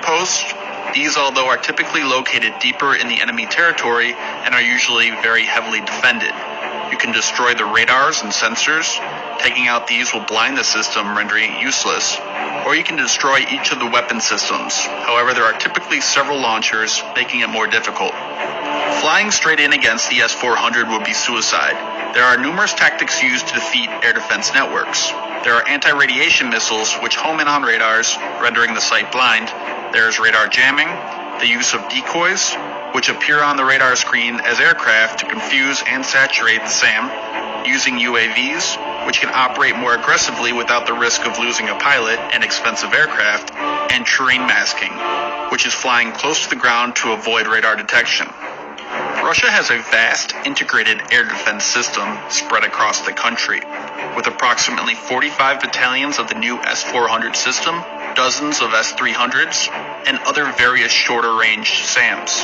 command posts. These, although are typically located deeper in the enemy territory and are usually very heavily defended. You can destroy the radars and sensors. Taking out these will blind the system, rendering it useless. Or you can destroy each of the weapon systems. However, there are typically several launchers, making it more difficult. Flying straight in against the S-400 would be suicide. There are numerous tactics used to defeat air defense networks. There are anti-radiation missiles which home in on radars, rendering the sight blind. There is radar jamming, the use of decoys, which appear on the radar screen as aircraft to confuse and saturate the SAM, using UAVs, which can operate more aggressively without the risk of losing a pilot and expensive aircraft, and terrain masking, which is flying close to the ground to avoid radar detection. Russia has a vast, integrated air defense system spread across the country, with approximately 45 battalions of the new S-400 system, dozens of S-300s, and other various shorter-range SAMs.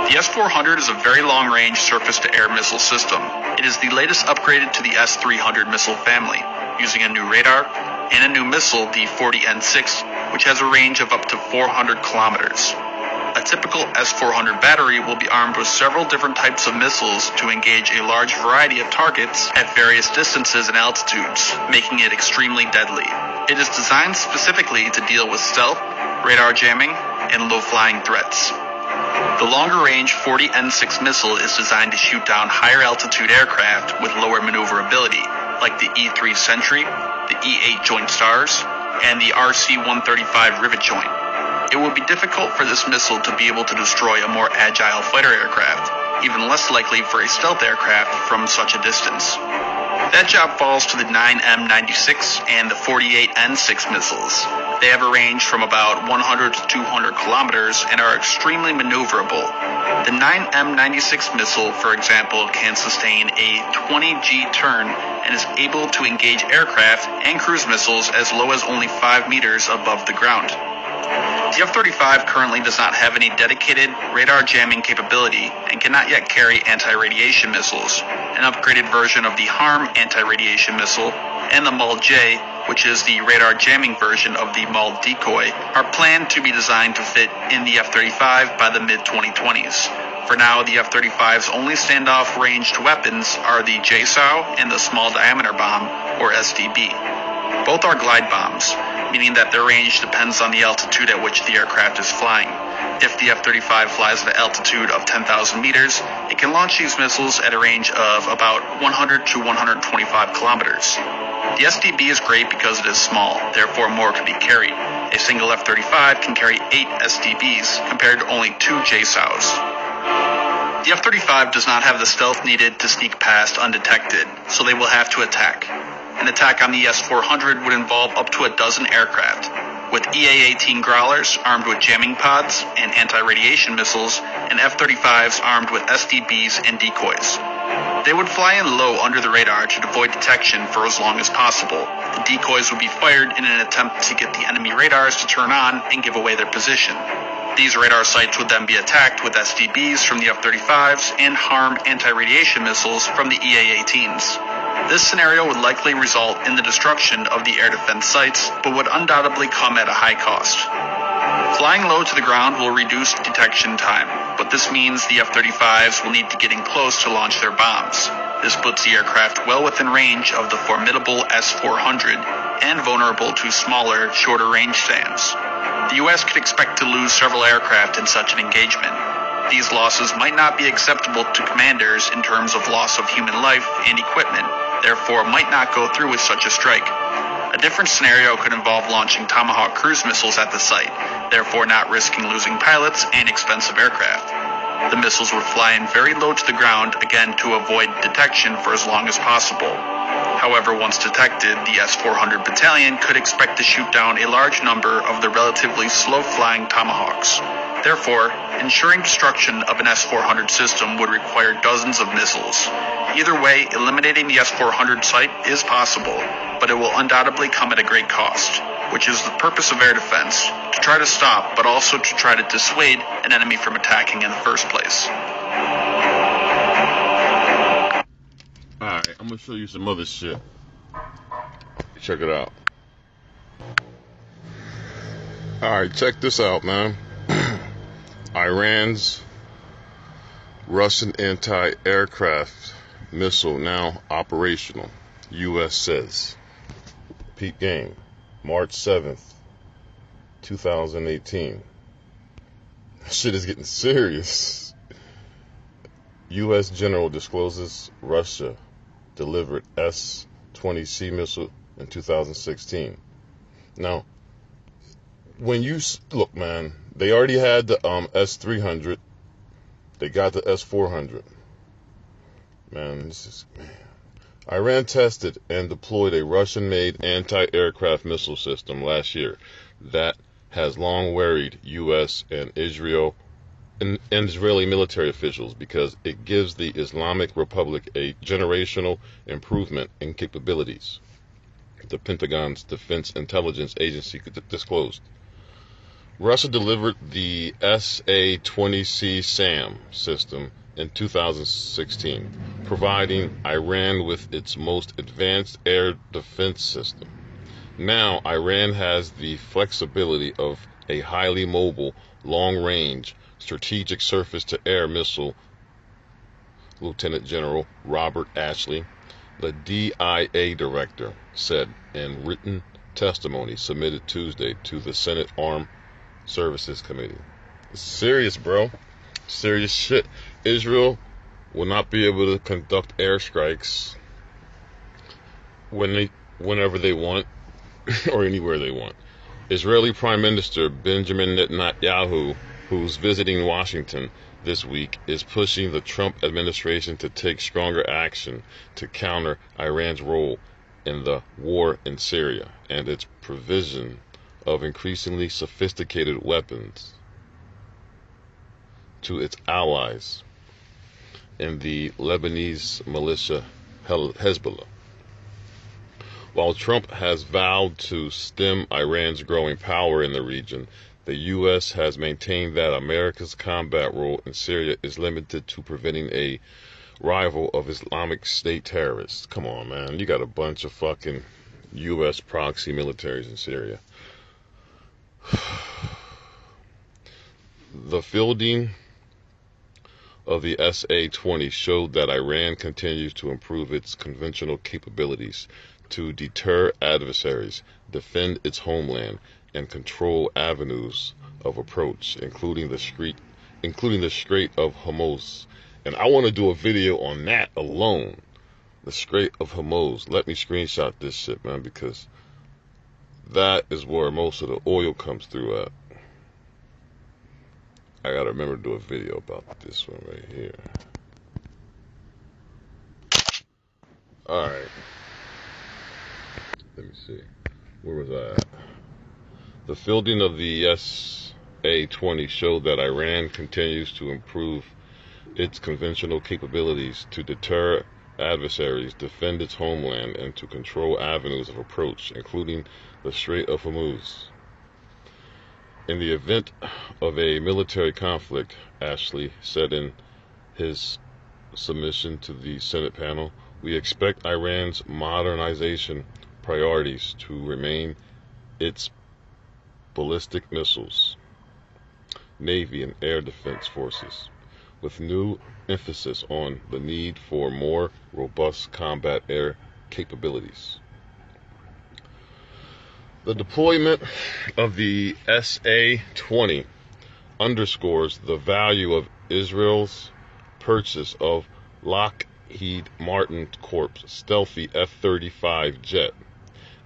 The S-400 is a very long-range surface-to-air missile system. It is the latest upgraded to the S-300 missile family, using a new radar and a new missile, the 40N6, which has a range of up to 400 kilometers. A typical S-400 battery will be armed with several different types of missiles to engage a large variety of targets at various distances and altitudes, making it extremely deadly. It is designed specifically to deal with stealth, radar jamming, and low-flying threats. The longer-range 40N6 missile is designed to shoot down higher-altitude aircraft with lower maneuverability, like the E-3 Sentry, the E-8 Joint Stars, and the RC-135 Rivet Joint. It would be difficult for this missile to be able to destroy a more agile fighter aircraft, even less likely for a stealth aircraft from such a distance. That job falls to the 9M96 and the 48N6 missiles. They have a range from about 100 to 200 kilometers and are extremely maneuverable. The 9M96 missile, for example, can sustain a 20G turn and is able to engage aircraft and cruise missiles as low as only 5 meters above the ground. The F-35 currently does not have any dedicated radar jamming capability and cannot yet carry anti-radiation missiles. An upgraded version of the HARM anti-radiation missile and the MAL-J, which is the radar jamming version of the MAL decoy, are planned to be designed to fit in the F-35 by the mid-2020s. For now, the F-35's only standoff ranged weapons are the JSOW and the Small Diameter Bomb, or SDB. Both are glide bombs, meaning that their range depends on the altitude at which the aircraft is flying. If the F-35 flies at an altitude of 10,000 meters, it can launch these missiles at a range of about 100 to 125 kilometers. The SDB is great because it is small, therefore more can be carried. A single F-35 can carry 8 SDBs compared to only 2 JSOWs. The F-35 does not have the stealth needed to sneak past undetected, so they will have to attack. An attack on the S-400 would involve up to a dozen aircraft, with EA-18 Growlers armed with jamming pods and anti-radiation missiles, and F-35s armed with SDBs and decoys. They would fly in low under the radar to avoid detection for as long as possible. The decoys would be fired in an attempt to get the enemy radars to turn on and give away their position. These radar sites would then be attacked with SDBs from the F-35s and HARM anti-radiation missiles from the EA-18s. This scenario would likely result in the destruction of the air defense sites, but would undoubtedly come at a high cost. Flying low to the ground will reduce detection time, but this means the F-35s will need to get in close to launch their bombs. This puts the aircraft well within range of the formidable S-400 and vulnerable to smaller, shorter-range SAMs. The U.S. could expect to lose several aircraft in such an engagement. These losses might not be acceptable to commanders in terms of loss of human life and equipment, therefore might not go through with such a strike. A different scenario could involve launching Tomahawk cruise missiles at the site, therefore not risking losing pilots and expensive aircraft. The missiles would fly in very low to the ground, again to avoid detection for as long as possible. However, once detected, the S-400 battalion could expect to shoot down a large number of the relatively slow-flying Tomahawks. Therefore, ensuring destruction of an S-400 system would require dozens of missiles. Either way, eliminating the S-400 site is possible, but it will undoubtedly come at a great cost, which is the purpose of air defense, to try to stop, but also to try to dissuade an enemy from attacking in the first place. Alright, I'm gonna show you some other shit. Check it out. Alright, check this out, man. Iran's Russian anti-aircraft missile now operational, U.S. says. Peep game, March 7th, 2018. Shit is getting serious. U.S. general discloses Russia delivered S-20C missile in 2016. Now, when you look, man, they already had the S-300. They got the S-400. Man, Iran tested and deployed a Russian-made anti-aircraft missile system last year that has long worried U.S. and Israeli military officials because it gives the Islamic Republic a generational improvement in capabilities, the Pentagon's Defense Intelligence Agency disclosed. Russia delivered the SA-20C SAM system in 2016, providing Iran with its most advanced air defense system. Now, Iran has the flexibility of a highly mobile, long-range, strategic surface-to-air missile, Lieutenant General Robert Ashley, the DIA director, said in written testimony submitted Tuesday to the Senate Armed Services Committee. It's serious, bro. Serious shit. Israel will not be able to conduct airstrikes whenever they want or anywhere they want. Israeli Prime Minister Benjamin Netanyahu, who's visiting Washington this week, is pushing the Trump administration to take stronger action to counter Iran's role in the war in Syria and its provision of increasingly sophisticated weapons to its allies in the Lebanese militia Hezbollah. While Trump has vowed to stem Iran's growing power in the region, the U.S. has maintained that America's combat role in Syria is limited to preventing a rival of Islamic State terrorists. Come on, man. You got a bunch of fucking U.S. proxy militaries in Syria. The fielding of the SA-20 showed that Iran continues to improve its conventional capabilities to deter adversaries, defend its homeland, and control avenues of approach, including the Strait of Hormuz. And I want to do a video on that alone, the Strait of Hormuz. Let me screenshot this shit, man, because that is where most of the oil comes through at. I gotta remember to do a video about this one right here. Alright. Let me see. Where was I at? The fielding of the SA-20 showed that Iran continues to improve its conventional capabilities to deter adversaries, defend its homeland, and to control avenues of approach, including the Strait of Hormuz. In the event of a military conflict, Ashley said in his submission to the Senate panel, we expect Iran's modernization priorities to remain its ballistic missiles, Navy and air defense forces, with new emphasis on the need for more robust combat air capabilities. The deployment of the SA-20 underscores the value of Israel's purchase of Lockheed Martin Corp's stealthy F-35 jet.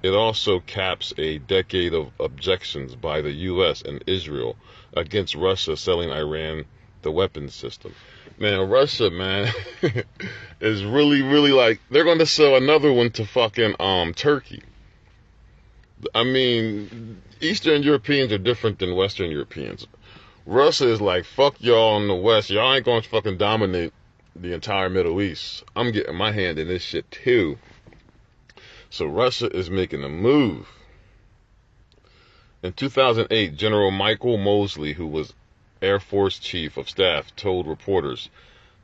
It also caps a decade of objections by the U.S. and Israel against Russia selling Iran the weapons system. Man, Russia, man, is really, really like, they're going to sell another one to fucking Turkey. I mean, Eastern Europeans are different than Western Europeans. Russia is like, fuck y'all in the West. Y'all ain't going to fucking dominate the entire Middle East. I'm getting my hand in this shit too. So Russia is making a move. In 2008, General Michael Mosley, who was Air Force Chief of Staff, told reporters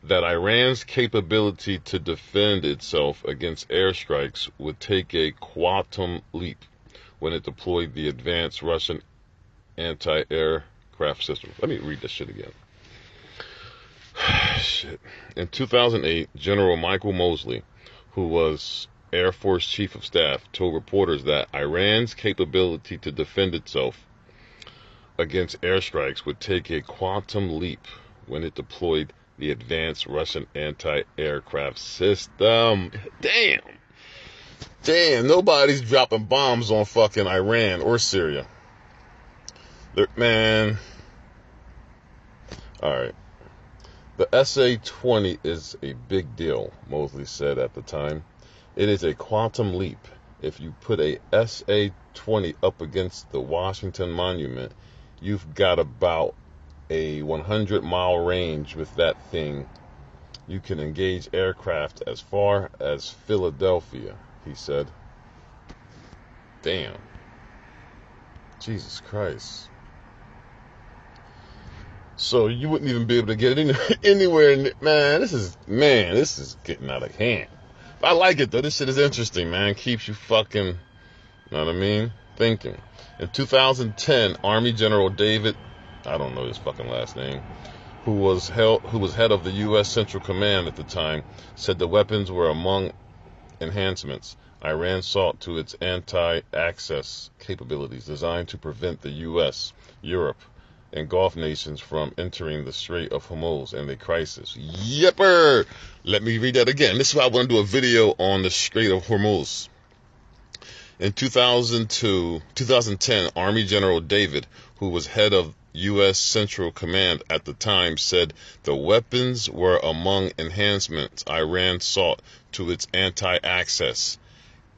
that Iran's capability to defend itself against airstrikes would take a quantum leap when it deployed the advanced Russian anti-aircraft systems. Let me read this shit again. Shit. In 2008, General Michael Mosley, who was Air Force Chief of Staff, told reporters that Iran's capability to defend itself against airstrikes would take a quantum leap when it deployed the advanced Russian anti-aircraft system. Damn, nobody's dropping bombs on fucking Iran or Syria. Man. Alright. The SA-20 is a big deal, Mosley said at the time. It is a quantum leap. If you put a SA-20 up against the Washington Monument, you've got about a 100-mile range with that thing. You can engage aircraft as far as Philadelphia, he said. Damn. Jesus Christ. So you wouldn't even be able to get anywhere. Man, this is getting out of hand. But I like it though. This shit is interesting, man. Keeps you fucking, you know what I mean, thinking. In 2010, Army General David, I don't know his fucking last name, who was head of the U.S. Central Command at the time, said the weapons were among enhancements Iran sought to its anti-access capabilities designed to prevent the U.S., Europe, and Gulf nations from entering the Strait of Hormuz in a crisis. Yepper! Let me read that again. This is why I want to do a video on the Strait of Hormuz. In 2010, Army General David, who was head of U.S. Central Command at the time, said the weapons were among enhancements Iran sought to its anti-access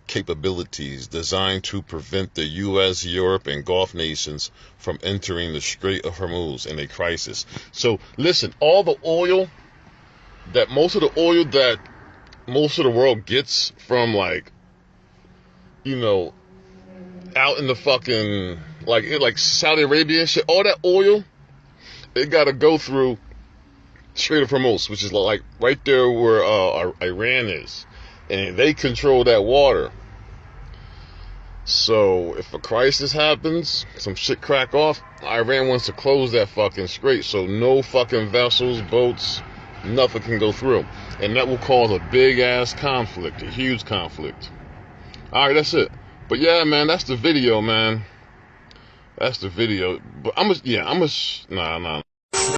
capabilities designed to prevent the U.S., Europe, and Gulf nations from entering the Strait of Hormuz in a crisis. So, listen, all the oil that most of the world gets from, like, you know, out in the fucking, like Saudi Arabia and shit, all that oil, it got to go through Strait of Hormuz, which is like right there where Iran is. And they control that water. So if a crisis happens, some shit crack off, Iran wants to close that fucking strait so no fucking vessels, boats, nothing can go through. And that will cause a big ass conflict, a huge conflict. Alright, that's it. But yeah, man, that's the video, man. That's the video. But nah.